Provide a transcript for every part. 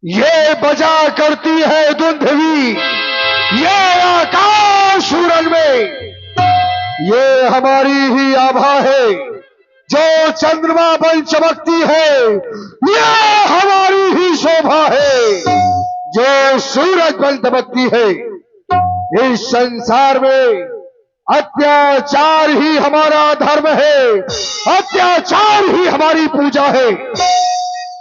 ये बजा करती है धुंधवी, ये आकाश सूरज में, ये हमारी ही आभा है। जो चंद्रमा बन चमकती है, ये हमारी ही शोभा है। जो सूरज बन दबकती है, इस संसार में अत्याचार ही हमारा धर्म है, अत्याचार ही हमारी पूजा है।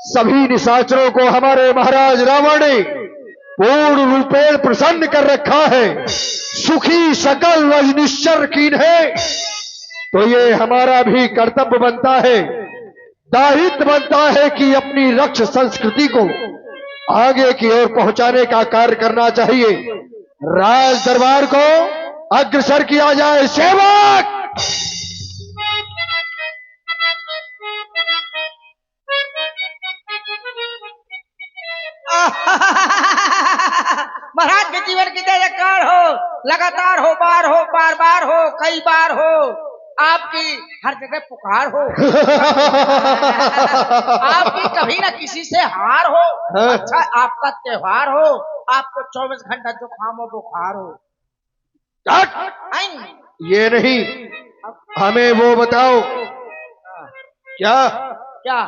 सभी निशाचरों को हमारे महाराज रावण ने पूर्ण रूपेण प्रसन्न कर रखा है। सुखी सकल वजनिश्चर कीन है। तो ये हमारा भी कर्तव्य बनता है, दायित्व बनता है कि अपनी रक्ष संस्कृति को आगे की ओर पहुंचाने का कार्य करना चाहिए। राज दरबार को अग्रसर किया जाए। सेवक महाराज के जीवन की जयकार हो, लगातार हो, बार हो, बार बार हो, कई बार हो, आपकी हर जगह पुकार हो। आपकी कभी ना किसी से हार हो। अच्छा आपका त्योहार हो, आपको 24 घंटा जुकाम हो, बुखार हो। ये नहीं, हमें वो बताओ क्या क्या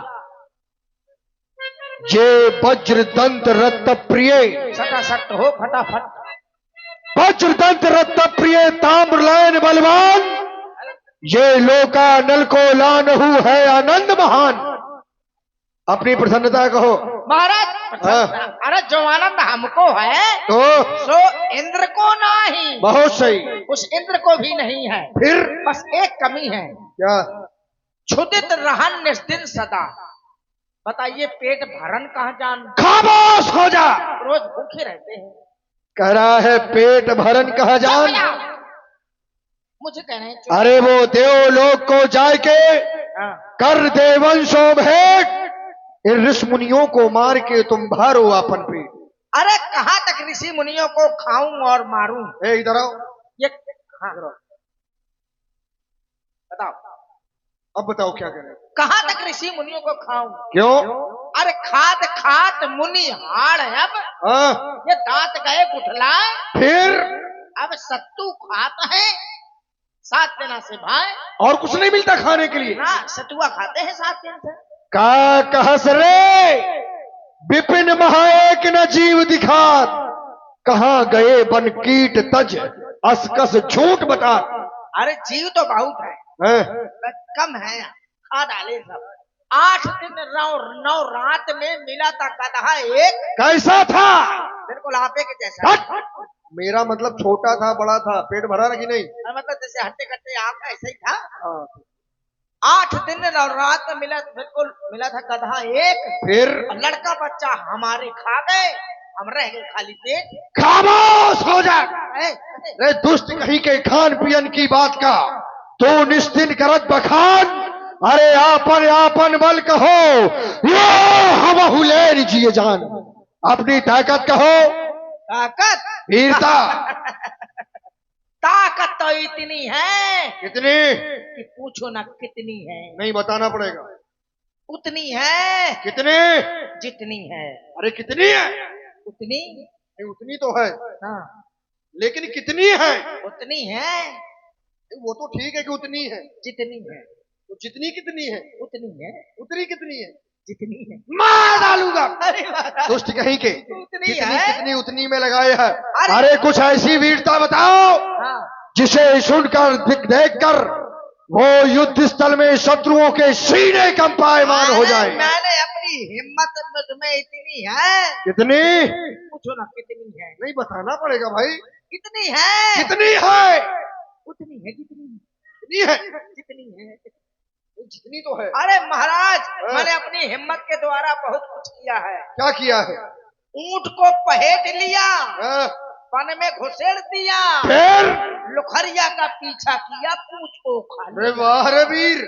ये वज्रदंत रत्न प्रिय सटासट हो फटाफट। वज्रदंत रत्न प्रिय ताम्रलायन बलवान, ये लोका नल को लानहु है आनंद महान। अपनी प्रसन्नता कहो महाराज। अरे जो आनंद हमको है तो सो इंद्र को नहीं। बहुत सही। उस इंद्र को भी नहीं है। फिर बस एक कमी है। क्या? क्षुदित रहन निस्दिन सदा। बताइए पेट भरन कहाँ जान। खामोश हो जा। रोज भूखे रहते हैं। कह रहा है पेट भरन कहाँ जान। मुझे कहना है अरे वो देवलोक को जाए के कर देवंशो भेंट, इन ऋषि मुनियों को मार के तुम भारो अपन पे। अरे कहाँ तक ऋषि मुनियों को खाऊं और मारूं। इधर आओ। ये हाँ बताओ। अब बताओ क्या करें। कहाँ तक ऋषि मुनियों को खाऊं। क्यों? अरे खात खात मुनि हाड़ है। अब ये दांत गए गुठला। फिर अब सत्तू खात है 7 दिन से भाई। और कुछ नहीं मिलता खाने के लिए। हाँ सतुआ खाते हैं 7 दिन से। का कहस रे विपिन महाएक न जीव दिखात, कहाँ गए बन कीट तज असकस झूठ बता। अरे जीव तो बहुत है, कम है, खा डाले सब। 8 दिन 9 रात में मिला था गधा एक। कैसा था? बिल्कुल आपे के जैसा। मेरा मतलब छोटा था बड़ा था, पेट भरा ना कि नहीं? मतलब जैसे हट्टे कट्टे आप ऐसे ही था। 8 दिन और रात में मिला, बिल्कुल मिला था गधा एक। फिर लड़का बच्चा हमारे खा गए, हम रह गए खाली पेट। खामोश हो जा। रे दुष्ट कहीं के खान पियन की बात का तो निश्चिन करत बखान। अरे आपन आपन बल कहो, यो हम हुलेर जिए जान। अपनी ताकत कहो। ताकत वीरता ताकत तो इतनी है। कितनी? कि पूछो ना कितनी है। नहीं बताना पड़ेगा। उतनी है। कितनी? जितनी है। अरे कितनी है? उतनी नहीं, उतनी तो है। हाँ लेकिन कितनी है? उतनी है। वो तो ठीक है कि उतनी है। जितनी है। तो जितनी कितनी है? उतनी है। उतनी कितनी है? जितनी है। मार डालूंगा। अरे दुष्ट कहीं के उतनी कितनी है। कितनी उतनी में लगाए है। अरे कुछ ऐसी वीरता बताओ जिसे सुनकर देख कर वो युद्ध स्थल में शत्रुओं के सीने कंपायमान हो जाए। मैंने अपनी हिम्मत में इतनी है। कितनी? पूछो ना कितनी है। नहीं बताना पड़ेगा भाई। कितनी है? कितनी है? उतनी है। जितनी कितनी है? जितनी है। जितनी तो है। अरे महाराज मैंने अपनी हिम्मत के द्वारा बहुत कुछ किया है। क्या किया है? ऊंट को पहेट लिया, पन में घुसेड़ दिया, फिर लुखरिया का पीछा किया, पूछ को खा लिया। अरे वाह रे वीर।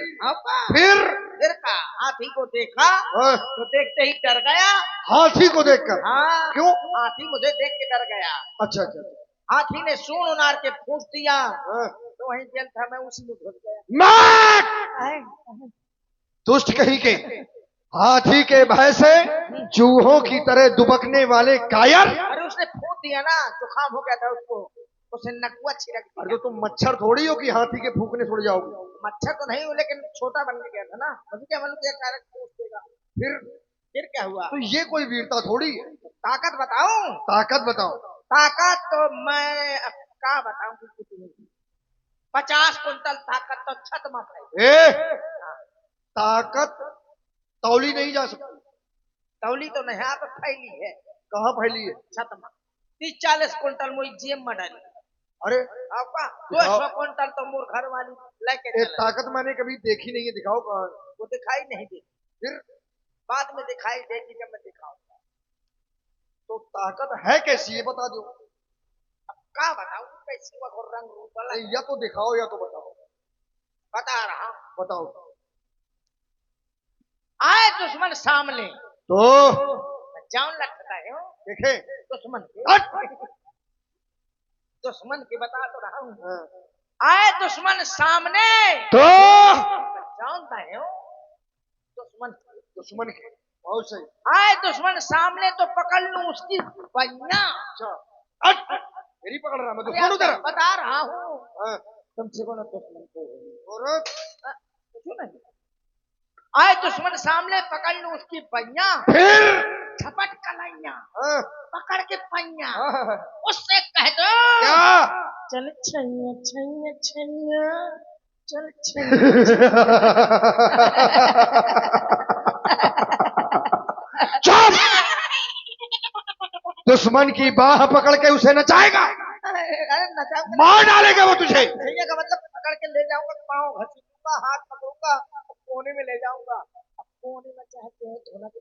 फिर का हाथी को देखा तो देखते ही डर गया। हाथी को देखकर? हाँ। क्यों? हाथी मुझे देख के डर गया। अच्छा अच्छा। हाथी ने सूंड उनार के फूंक दिया तो तो वहीं जेल था, मैं उसी में घुस गया। दुष्ट कहीं के, हाथी के भय से चूहों की तरह दुबकने वाले कायर। अरे उसने फूंक दिया ना, जुकाम हो गया था उसको, उसे नकुआ छिड़क दिया। अरे तो तुम मच्छर थोड़ी हो कि हाथी के फूकने छोड़ जाओगे। मच्छर तो नहीं हूँ, लेकिन छोटा बन गया था ना, मुझे क्या मालूम क्या कारक फूंक देगा। फिर क्या हुआ? तो ये कोई वीरता थोड़ी है। ताकत बताऊं? ताकत बताओ। ताकत तो मैं अब क्या बताऊं कुछ नहीं। 50 कुंटल ताकत तो छत में ए, ताकत तौली नहीं जा सकती। तौली तो नहीं, यहाँ पे फैली है। कहाँ फैली है? छत में 30-40 कुंटल मुझे जेब में डाली। अरे आपका 200 कुंटल तो मोर घर वाली लेके चले। ताकत मैंने कभी देखी नहीं है, दिखाओ कहाँ। वो दिखाई नहीं दी, फिर बाद में दिखाई देगी जब मैं दिखाऊंगा। तो ताकत है कैसी है बता दो। अब क्या बताऊं कैसी वो रंग रूप वाला। या तो दिखाओ या तो बताओ। बता रहा हूं, बताओ। आए दुश्मन सामने तो जाऊं लटकता है देखे दुश्मन हट। दुश्मन की बता तो रहा हूं। आए दुश्मन सामने तो जानता है दुश्मन दुश्मन के बहुत सही। आए दुश्मन सामने तो पकड़ लूं उसकी बनिया। हट, मेरी पकड़ रहा, मैं दुश्मन उधर बता रहा हूँ। तुमसे कौन दुश्मन को कुछ नहीं। आए दुश्मन सामने पकड़ लूं उसकी बनिया, फिर झपट कलैया पकड़ के पैया, उससे कह दो क्या? चल छैया छैया छैया चल छैया। चुप! दुश्मन की बाह पकड़ के उसे नचाएगा, मार डालेगा वो तुझे। छैया का मतलब पकड़ के ले जाऊंगा, पाँव घसीटूंगा, हाथ पकड़ूंगा, कोने में ले जाऊंगा। अब कोने में चाहते हैं धोना के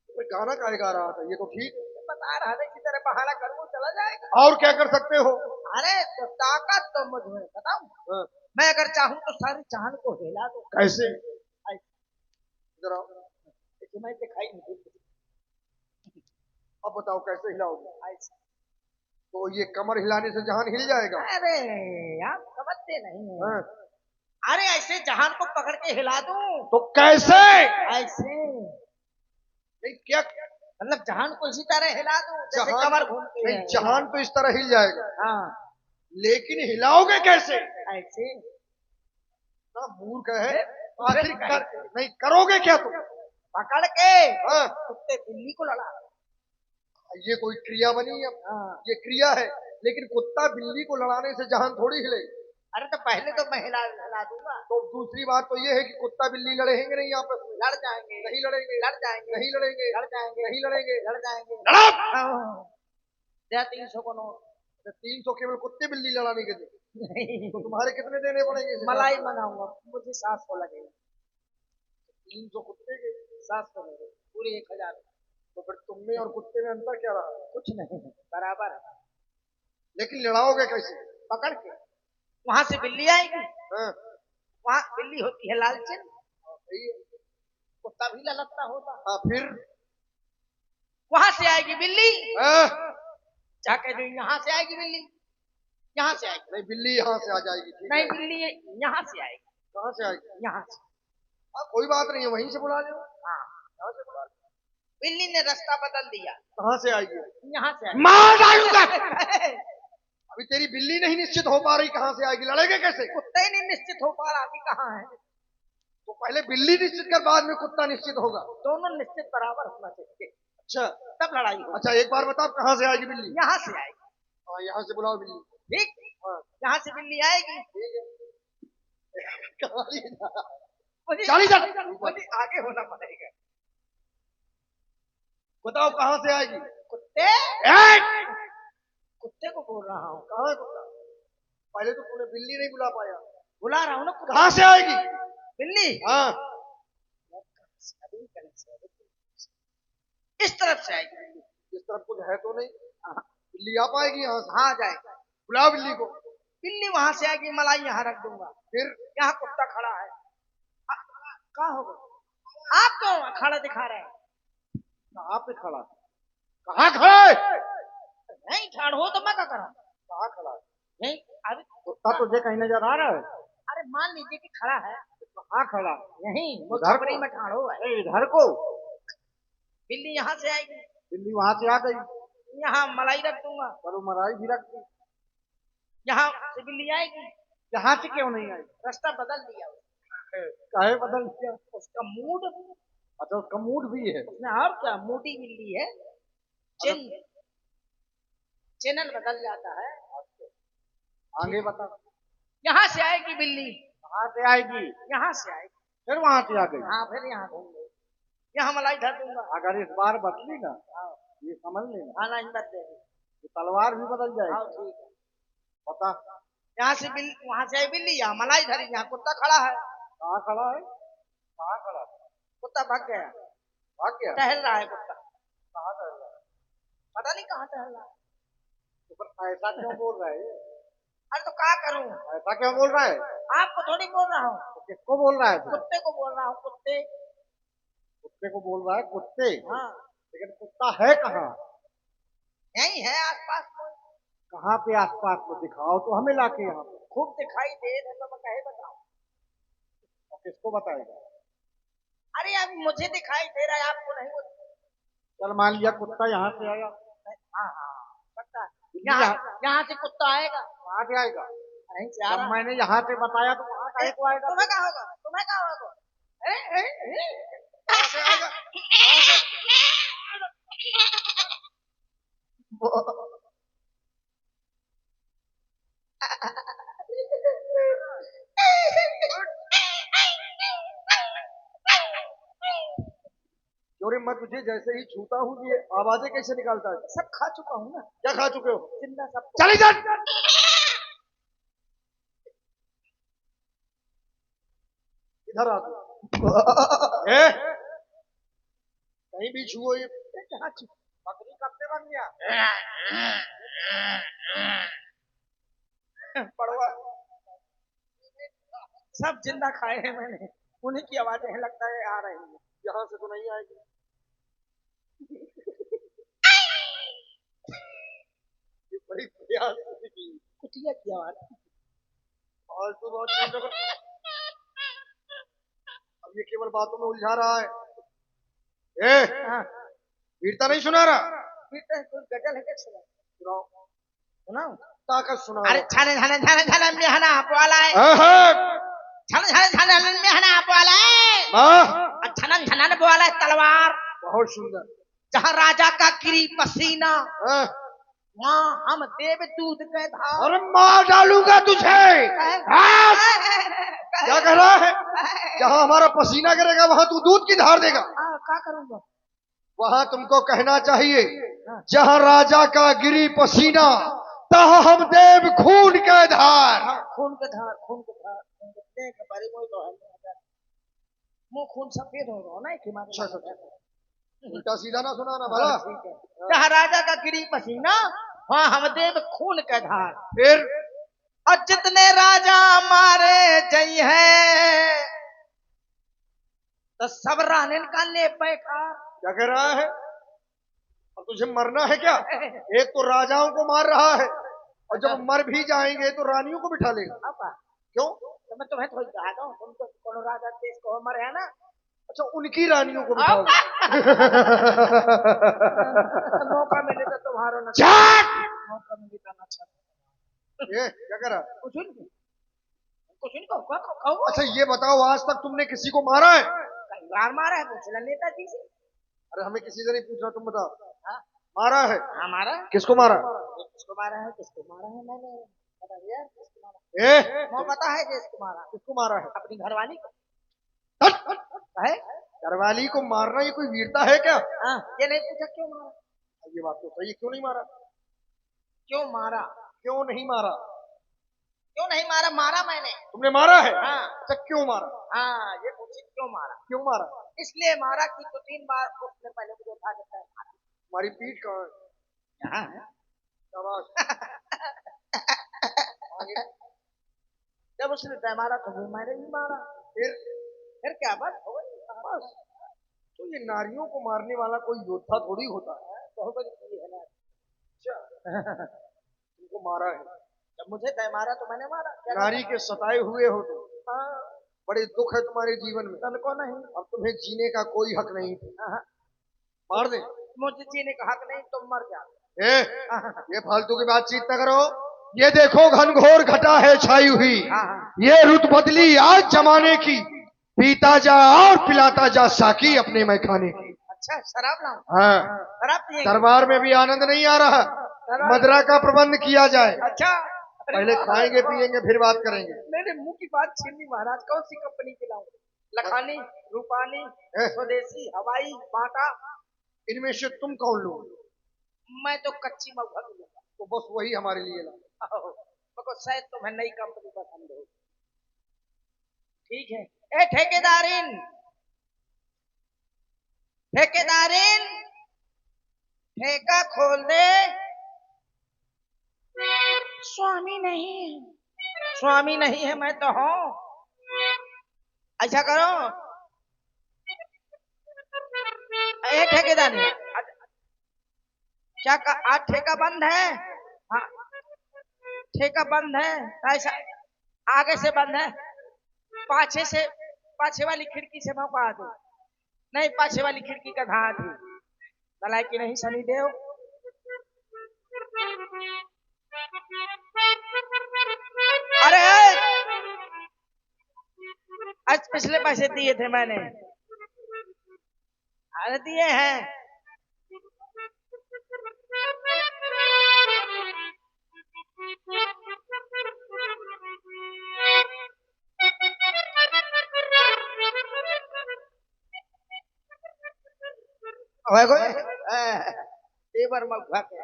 तो गाना काहे गा रहा था? ये तो ठीक बता रहा था, की तरह बहाना करूँ चला जाएगा। और क्या कर सकते हो? अरे तो ताकत तो मुझे बताऊं, मैं अगर चाहूं तो सारी जहान को हिला दूं। कैसे? इधर आओ। मैं दिखाई नहीं देती। अब बताओ कैसे हिलाओगे? तो ये कमर हिलाने से जहान हिल जाएगा? अरे यार समझते नहीं है। अरे ऐसे जहान को पकड़ के हिला दूं। तो कैसे? ऐसे नहीं क्या मतलब जहान को इसी तरह हिला दूं जैसे कमर घूमती है। जहान तो इस तरह हिल जाएगा। हाँ, लेकिन हिलाओगे कैसे? ऐसे ना मूर्ख है। आखिर नहीं करोगे क्या तुम? पकड़ के कुत्ते बिल्ली को लड़ा। ये कोई क्रिया बनी है? ये क्रिया है, लेकिन कुत्ता बिल्ली को लड़ाने से जहान थोड़ी हिले। अरे तो पहले तो मैं हिला दूंगा। तो दूसरी बात तो ये है कि कुत्ता बिल्ली लड़ेंगे नहीं आपस में। लड़ जाएंगे, नहीं लड़ेंगे, लड़ जाएंगे, नहीं लड़ेंगे, लड़ जाएंगे, नहीं लड़ेंगे, लड़ जाएंगे। लड़ो। 300 को नोट। 300 केवल कुत्ते बिल्ली लड़ाने के लिए। तो तुम्हारे कितने देने पड़ेंगे? मलाई मंगाऊंगा, मुझे 700 लगेगा। 300 कुत्ते के 700 लगेगा, पूरे 1000। तो फिर तुम में और कुत्ते में अंतर क्या रहा? कुछ नहीं, बराबर है। लेकिन लड़ाओगे कैसे? पकड़ के वहां से बिल्ली आएगी। वहां बिल्ली होती है लालचन, कुत्ता भी ललकता होता। फिर वहां से आएगी बिल्ली, जाके जो यहाँ से आएगी बिल्ली, यहाँ से आएगी। नहीं बिल्ली यहाँ से आ जाएगी। नहीं बिल्ली यहाँ से आएगी। कहाँ से आएगी? यहाँ से। कोई बात नहीं है, वहीं से बुला लो। हाँ, यहाँ से बुला लो। बिल्ली ने रास्ता बदल दिया। कहाँ से आएगी? यहाँ से आएगी। मार डालूंगा। अभी तेरी बिल्ली नहीं निश्चित हो पा रही, कहाँ से आएगी? लड़ेगे कैसे? कुत्ता ही नहीं निश्चित हो पा रहा अभी कहाँ है। तो पहले बिल्ली निश्चित कर, बाद में कुत्ता निश्चित होगा। दोनों निश्चित बराबर होना चाहिए। अच्छा, तब लड़ाई होगी। अच्छा एक बार बताओ कहाँ से आएगी बिल्ली? यहाँ से आएगी। हाँ, यहाँ से बुलाओ बिल्ली। ठीक, यहाँ से बिल्ली आएगी। मुझे आगे होना पड़ेगा। बताओ कहाँ से आएगी? कुत्ते कुत्ते को बोल रहा हूँ। कहाँ कुत्ता? पहले तो तूने बिल्ली नहीं बुला पाया। बुला रहा हूँ ना। कहाँ से आएगी बिल्ली? हाँ, इस तरफ से आएगी। इस तरफ कुछ है तो नहीं। बिल्ली आ पाएगी यहाँ से? हाँ जाएगी। बुलाओ बिल्ली को। बिल्ली वहां से आएगी, मलाई यहाँ रख दूंगा। फिर यहाँ कुत्ता खड़ा है। कहाँ होगा? आप तो खड़ा दिखा रहे हैं। कहाँ पे खड़ा? कहाँ खड़ा है? नहीं ठाड़ हो तो मैं क्या करा? कहाँ खड़ा है? नहीं अभी कुत्ता तुझे कहीं नजर आ रहा है? अरे मान लीजिए कि खड़ा है। कहाँ खड़ा? यहीं वो उधर छपरी को? में ठाड़ो है। ए, इधर को? बिल्ली यहाँ से आएगी, बिल्ली वहां से आ गई। यहाँ मलाई रख दूंगा, चलो मलाई भी रख दी। यहाँ से बिल्ली आएगी। यहाँ से क्यों नहीं आई? रास्ता बदल दिया काहे बदल दिया? उसका मूड। अच्छा उसका मूड भी है। उसने और क्या मोटी बिल्ली है, चैनल बदल जाता है। आगे बता। यहाँ से आएगी बिल्ली, कहाँ से आएगी? यहाँ से आएगी, फिर वहां से आ गई। हाँ फिर यहाँ घूम गई, यहाँ मलाई धर दूंगा। अगर इस बार बदली ना, ये समझ लेना, हाँ नहीं बदलेगी, तलवार भी बदल हाँ जाएगी। ठीक है। बता। यहाँ से बिल्ली, वहां से आई बिल्ली, यहाँ मलाई धरी, यहाँ कुत्ता खड़ा है। कहाँ खड़ा है? कहाँ खड़ा है? कुत्ता भाग गया, भाग गया? टहल रहा है कुत्ता, कहाँ टहल रहा है? पता नहीं कहाँ टहल रहा है। तो फिर ऐसा क्यों बोल रहा है ये? अरे तो क्या करूं, ऐसा क्यों बोल रहा है? आपको थोड़ी बोल रहा हूँ, तो किसको बोल रहा है तू? कुत्ते को बोल रहा हूँ, कुत्ते। कुत्ते को बोल रहा है? कुत्ते? हाँ लेकिन कुत्ता है कहाँ? यही है आसपास में। कहाँ पे आसपास में? दिखाओ तो हमें लाके यहाँ पे। खूब दिखाई दे रहे तो मैं कहे बताऊं। और किसको बताएगा? अरे अब मुझे दिखाई दे रहा है, आपको नहीं होता। चल मान लिया कुत्ता यहाँ से आया। हाँ हाँ पता है, यहाँ से कुत्ता आएगा। कहाँ से आएगा? कहीं से आ जब रहा। मैंने यहाँ से बताया तो वहाँ कहीं को आएगा? तुम्हें कहा होगा, तुम्हें कहा होगा। कहाँ से आएगा? जोरे मैं तुझे जैसे ही छूता हूँ ये आवाजें कैसे निकालता है? सब खा चुका हूँ ना। क्या खा चुके हो? जिंदा सब। चली जा। इधर आ तू। कहीं भी छुओ ये। बकरी कब से बन गया? पड़वा सब जिंदा खाए हैं मैंने, उन्हीं की आवाजें लगता है आ रही है। यहाँ से तो नहीं आएगी। ये बड़ी प्रयास की कुटिया की आवाज। और तो बहुत अब ये केवल बातों में उलझा रहा है। वीरता नहीं सुना रहा? गजल है क्या? सुनाओ। सुनाओ ताकत सुनाओ। अरे छाने छाने छाने छाने में हना वाला है, छाने छाने छाने में हना वाला है, छनन छनन वाला है तलवार। बहुत सुंदर। जहाँ राजा का गिरी पसीना, वहाँ हम देव दूध के धार। अरे मार डालूंगा तुझे। क्या कह रहा है? जहाँ हमारा पसीना गिरेगा वहाँ तू दूध की धार देगा? क्या करूंगा? वहाँ तुमको कहना चाहिए जहाँ राजा का गिरी पसीना तहाँ हम देव खून के धार। खून के धार, खून के धार, मुंह खून सफेद हो रहा ना। उल्टा सीधा ना सुनाना भला। जहाँ राजा का गिरी पसीना वहाँ हम देव खून के धार। फिर और जितने राजा मारे जई है तो सब रानीन का ले पैकार। क्या कह रहा है? अब तुझे मरना है क्या? एक तो राजाओं को मार रहा है और जब मर भी जाएंगे तो रानियों को बिठा लेगा। क्यों? तो मैं तुम्हें थोड़ी कहा दूं, तुम तो कोनो राजा देश को मरे है ना। अच्छा उनकी रानियों को बिठाओ। मौका मिले तो तुम्हारा ना मौका मिले तो ना। ये क्या कर रहा? कुछ नहीं कहूँ। अच्छा ये बताओ आज तक तुमने किसी को मारा है? कई बार मारा है, पूछ ले नेताजी से। अरे हमें किसी से नहीं पूछ रहा, तुम बताओ। मारा है? हाँ मारा। किसको मारा? किसको मारा है? किसको मारा है मैंने बता दिया। किसको मारा? पता है किसको मारा? किसको मारा है? अपनी घरवाली को। है घरवाली को मारना ये कोई वीरता है क्या? ये नहीं पूछा क्यों मारा? ये बात तो सही, क्यों नहीं मारा? क्यों मारा? क्यों नहीं मारा? क्यों नहीं मारा? मारा मैंने। तुमने मारा है? हाँ। अच्छा क्यों मारा? हाँ ये पूछी क्यों मारा? क्यों मारा? इसलिए मारा कि 2-3 बार उसने पहले मुझे उठा देता है। हमारी पीठ कहाँ है? यहाँ है। जब उसने मारा तो मैंने भी मारा। फिर क्या बात हो गई? बस। तो ये नारियों को मारने वाला कोई योद्धा थोड़ी होता है। बहुत बड़ी चीज है ना। अच्छा तुमको मारा है जब मुझे तय मारा तो मैंने मारा। नारी के सताए हुए हो तुम। हाँ। बड़े दुख है तुम्हारे जीवन में। तन को नहीं। अब तुम्हें जीने का कोई हक नहीं। मार दे। मुझे जीने का हक नहीं, तुम मर जा। ये फालतू की बातचीत न करो। ये देखो घनघोर घटा है छाई हुई। ये रुत बदली आज जमाने की। पीता जा और पिलाता जा साकी अपने मैखाने की। अच्छा शराब लाऊं? हाँ। शराब पिएंगे? दरबार में भी आनंद नहीं आ रहा। मदरा का प्रबंध किया जाए। अच्छा पहले खाएंगे पिएंगे फिर बात करेंगे। मेरे मुंह की बात छीनी महाराज। कौन सी कंपनी की लाऊं? लखानी, रूपानी, स्वदेशी, हवाई, बाटा? इनमें से तुम कौन लो? मैं तो कच्ची महुआ लूंगा। तो बस वही हमारे लिए ला। शायद तुम्हें नई कंपनी पसंद हो। ठीक है। ए ठेकेदारिन, ठेकेदारिन ठेका खोल दे। स्वामी नहीं, स्वामी नहीं है, मैं तो हूं। ऐसा करो ए ठेकेदारी, क्या आज ठेका बंद है? हाँ ठेका बंद है। ऐसा आगे से बंद है, पाछे से, पाछे वाली खिड़की से मौका दो। नहीं पाछे वाली खिड़की का धार थी भलाई की नहीं सनी देव। अरे आज पिछले पैसे दिए थे मैंने। अरे दिए हैं। तेवर मौका के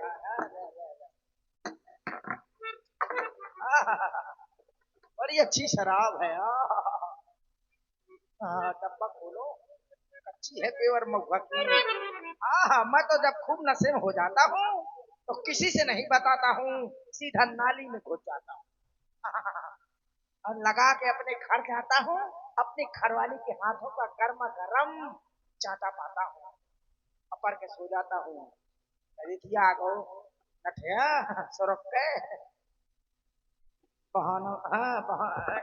बड़ी अच्छी शराब है। डब्बा खोलो, अच्छी है पेवर महुआ की। मैं तो जब खूब नशे में हो जाता हूँ तो किसी से नहीं बताता हूँ, सीधा नाली में घुस जाता हूँ और लगा के अपने घर जाता हूँ। अपने घरवाली के हाथों का गर्मा गर्म चाटा पाता हूँ, अपर के सो जाता हूँ। रिथिया गो नठिया सुरख के बहाना। हाँ बहाना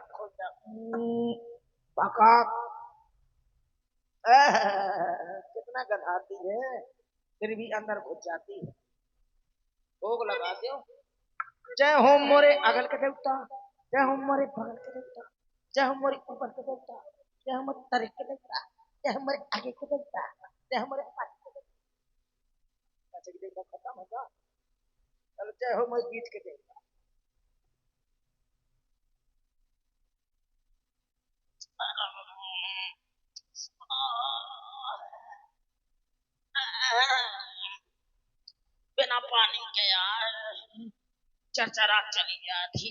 कितना गधाती है फिर भी अंदर घुस जाती है। भोग लगा दो। जय हो मोरे अगल के देवता, जय हो मोरे बगल के देवता, जय हो मोरे ऊपर के देवता, जय हो मोरे तरफ के देवता, जय हो मोरे आगे के देवता, जय हो मोरे पास के देवता। अच्छा देवता खत्म होगा। चलो जय हो मोरे बीच के देवता। बिना पानी के यार चरचरा चली जाती।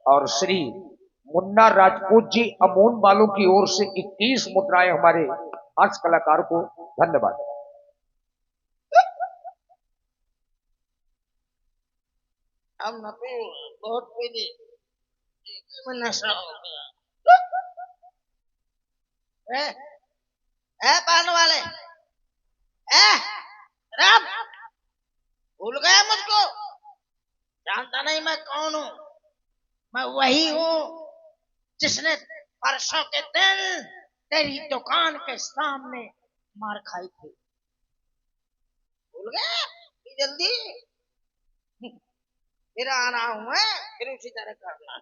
और श्री मुन्ना राजपूत जी अमोन वालों की ओर से 21 मुद्राएं हमारे हास्य कलाकार को धन्यवाद। हम न पे बहुत पीली नशा हो गया। पान वाले राम भूल गया मुझको? जानता नहीं मैं कौन हूँ? मैं वही हूँ जिसने परसों के दिन तेरी दुकान के सामने मार खाई थी। भूल गया? जल्दी फिर आना हूँ मैं, फिर उसी तरह करना।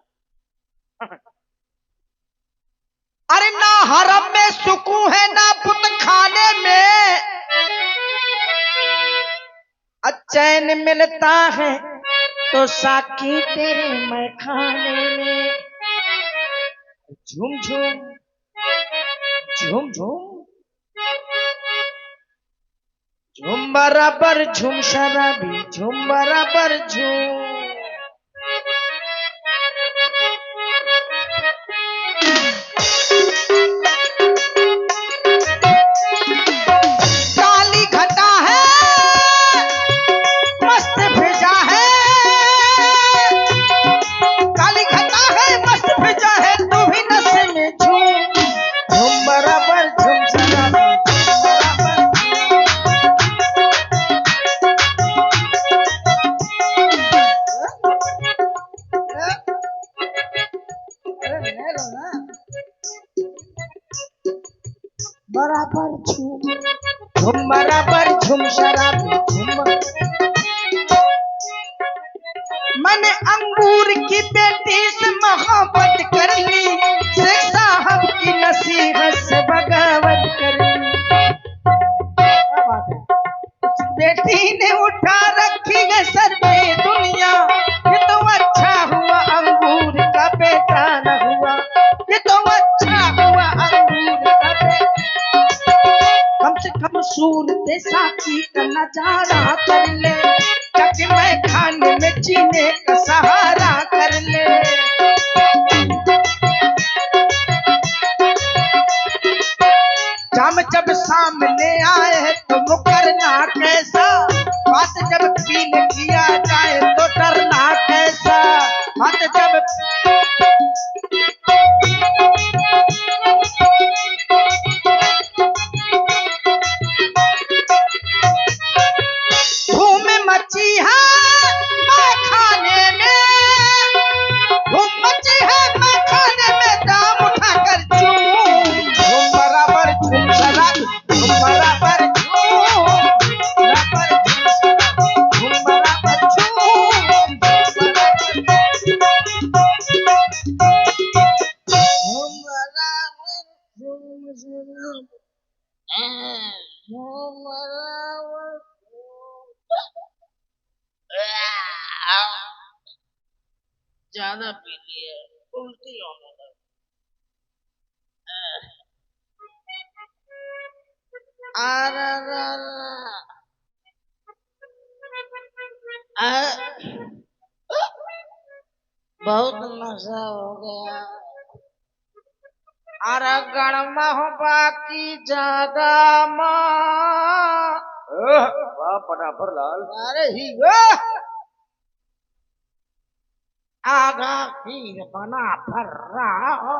अरे ना हरम में सुकून है ना पुत खाने में, चैन मिलता है तो साकी तेरे मैखाने में। झूम झूम झूम झूम झूम बराबर झूम शराबी झूम बराबर झूम। काली घटा है मस्त भेजा है, काली घटा है मस्त भेजा है, तू भी नशे में झूम झूम बराबर झूम शराबी झुम बराबर झुम शराबी झुम। मैंने अंगूर की बेटी से मोहब्बत कर ली, शेख साहब की नसीहत से बगावत कर ली। क्या बात है? उस बेटी ने उठा रखी है सर पे दुनिया, ये तो अच्छा हुआ अंगूर का बेटा न हुआ, ये तो अच्छा हुआ अंगूर का बेटा। कम से कम सूरत साथी का नजारा कर ले, ताकि मैं खाने में जीने का सहारा कर ले। जाम जब सामने आए तो मुकरना कैसा, बात जब पीने किया जाए तो डरना कैसा। बात जब धूम मची है मैं खाने में, धूम मची है मैं खाने में, दाम उठाकर चूम। धूम बराबर झूम शराब, धूम बराबर झूम बराबर झूम बराबर झूम ज्यादा पी लिए, उल्टी होने लगी। बहुत नशा हो गया। अरे गणमा हो बाकी ज्यादा माँ। वाह बराबर लाल। अरे ही आगा फिर बना फर रहा हो,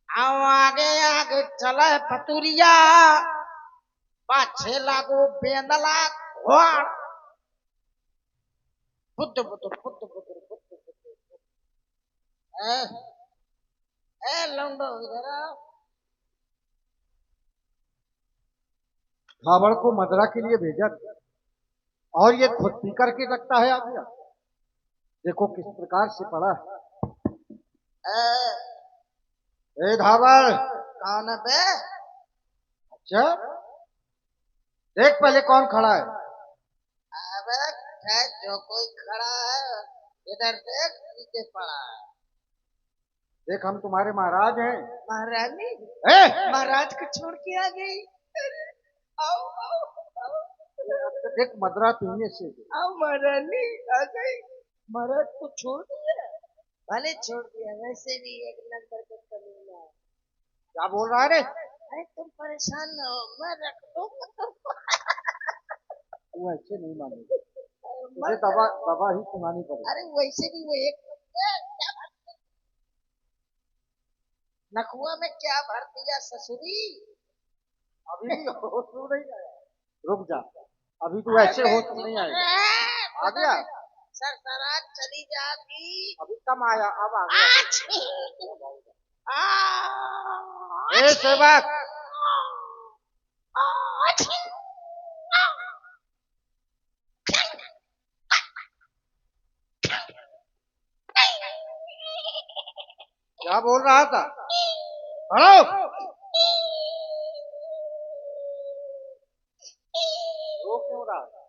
आओ आगे आगे चले पतुरिया, पाछे लागो बेंदला घोड़। बुद्ध बुद्ध बुद्ध बुद्ध बुद्ध बुद्ध। ए लौंडो इधर आओ। खाबड़ को मदरा के लिए भेजा था और ये खुद पी करके रखता है आदमी। देखो किस प्रकार से पड़ा है। ए धावड़ कौन है बे? अच्छा देख पहले कौन खड़ा है। अबे जो कोई खड़ा है इधर देख, पीछे पड़ा है। देख हम तुम्हारे महाराज हैं। महारानी? महाराज को छोड़ के आ गई। आओ आओ आओ। तो देख मदरा पीने से। आओ महारानी आ गई। महाराज को छोड़ दिया? भले छोड़ दिया, वैसे भी एक नंबर का कमीना है। क्या बोल रहा है रे? अरे तुम परेशान न हो, मैं रख दूंगा। तू ऐसे नहीं मानेगा, मुझे दवा ही सुनानी पड़ेगी। अरे वैसे भी वो एक नखुआ में क्या भर दिया ससुरी। अभी भी होश नहीं आया। रुक जा, अभी तू ऐसे होश नहीं आएगा। आ गया सरसरात चली जाती। अभी कम आया, अब आ गया। ए सेवक क्या बोल रहा था? हेलो रो क्यों रहा था?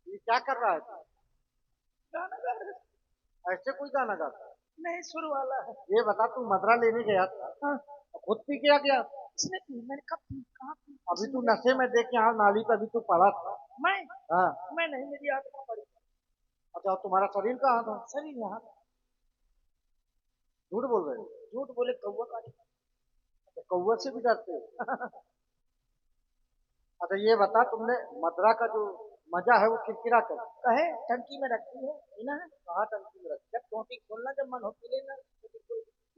ये क्या कर रहा है? गाना गा रहा है। ऐसे कोई गाना गाता है? नहीं, सुर वाला है। ये बता तू मदरा लेने गया था? हाँ। खुद पी क्या गया? इसने पी, मैंने कब पी, कहाँ पी? अभी तू नशे में देख यहाँ नाली पे अभी तू पड़ा था। मैं? हाँ। मैं नहीं, मेरी आत्मा पड़ी। अच्छा तुम्हारा शरीर कहाँ था? शरीर यहाँ। झूठ बोल रहे हो? झूठ बोले कौवा काटे। अच्छा कौवा से भी डरते हो? अच्छा ये बता तुमने मदरा का जो मजा है वो किरकिरा कर कहे टंकी में रखती है बिना? कहाँ टंकी में रखती? जब टोटी खोलना, जब मन हो पी लेना।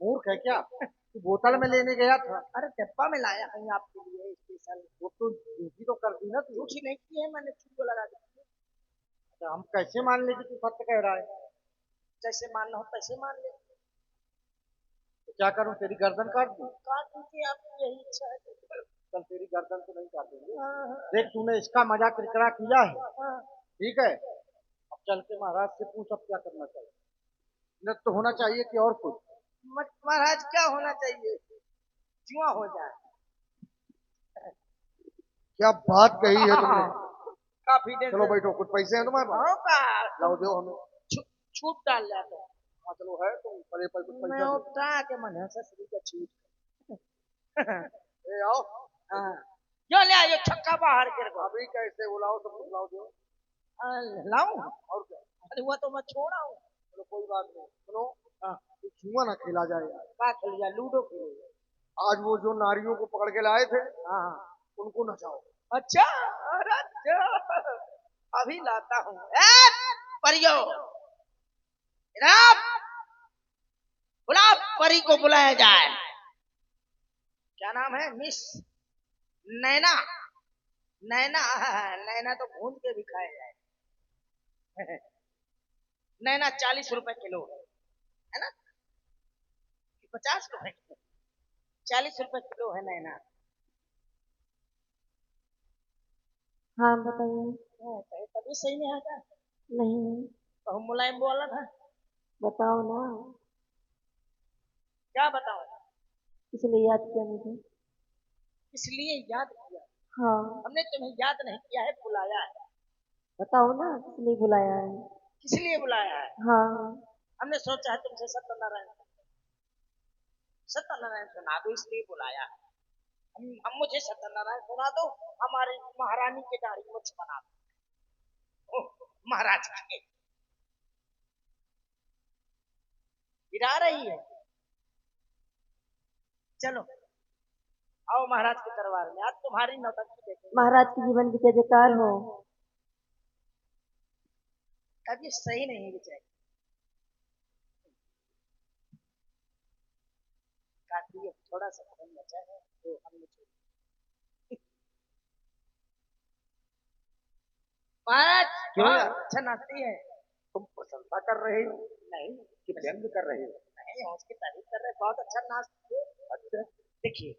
मूर्ख है क्या? तू बोतल में लेने गया था? अरे डब्बा में लाया कहीं आपके लिए स्पेशल। वो तो झूठी तो कर दी ना तू। झूठी नहीं की है मैंने, झूठ को लगा दी। अच्छा हम कैसे मान ले कि तू सत्य कह रहा है? जैसे मानना हो तैसे मान ले। तो क्या करूं, तेरी गर्दन काट दूं? काट दीजिए, आपकी यही इच्छा है। चल तेरी गर्दन तो नहीं काटेंगे। देख तूने इसका मजाक किरकिरा किया है, ठीक है। अब चल के महाराज से पूछ अब क्या करना चाहिए। नृत्य तो होना चाहिए कि और कुछ। महाराज क्या होना चाहिए, जुआ हो जाए। क्या बात कही है तुमने। काफी देर चलो बैठो, कुछ पैसे हैं तुम्हारे पास? लाओ दो हमें। छूट डाल जाते हैं। हाँ चलो है तो बड़े पर कुछ मैं पैसा दो। उठा के मन से श्री का छूट। ए आओ। हाँ जो ले आयो छक्का बाहर कर को। अभी कैसे बुलाओ सब कुछ लाओ दो। लाऊं? और क्या। अरे वो तो मैं छोड़ा हूँ। चलो कोई बात नहीं, सुनो। हाँ जुआ ना खेला जाए यार। क्या खेल जाए, लूडो खेल जाए। आज वो जो नारियों को पकड़ के लाए थे, हाँ उनको नचाओ। अच्छा, अरे अच्छा, अभी लाता हूँ। परियो राम, बुला परी को बुलाया जाए। क्या नाम है? मिस नैना। नैना, नैना तो भून के भी खाया जाए। नैना 40 रुपए किलो है ना, 50 रुपए किलो? 40 रुपए किलो है नैना। हाँ बताइए। तभी सही नहीं आता। नहीं, तो हम मुलायम बोला था। बताओ ना। क्या बताओ? इसलिए याद किया मुझे। इसलिए याद किया? हाँ हमने तुम्हें याद नहीं किया है, बुलाया है। बताओ ना, इसलिए बुलाया है। किस लिए बुलाया है? हाँ हमने सोचा है तुमसे सत्यनारायण सुना दो, इसलिए बुलाया है। हम मुझे सत्यनारायण सुना दो, हमारी महारानी के दाढ़ी मुझ बना दो। महाराज की गिरा रही है। चलो आओ महाराज के दरबार में, आज तुम्हारी नौटंकी देखेंगे। महाराज के जीवन की जय जयकार हो। अब ये सही नहीं बेचारी, काफी थोड़ा सा खून बचा है तो हमने छोड़। महाराज क्यों यार? अच्छा नाचती है। तुम प्रशंसा कर रहे हो नहीं कि व्यंग कर रहे हो? नहीं, हम उसकी तारीफ कर रहे हैं, बहुत अच्छा नाचती है। अच्छा देखिए,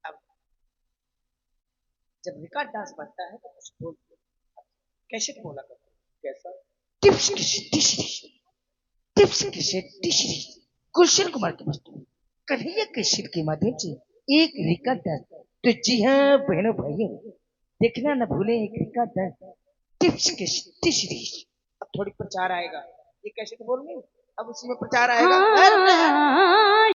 अब जब रिकॉर्ड डांस बनता है तो कुछ बोलते हैं। कैसे बोला करते हैं? कैसा? टिप्स किसे टिश्री गुलशन कुमार के मस्तूर कन्हैया कैसेट के माध्यम से एक रिकॉर्ड डांस। तो जी हाँ बहनों भाइयों, देखना न भूलें एक रिकॉर्ड डांस टिप्स के टिश्री। अब थोड़ी प्रचार आएगा, ये कैसे तो बोलूंगी, अब उसमें प्रचार आएगा।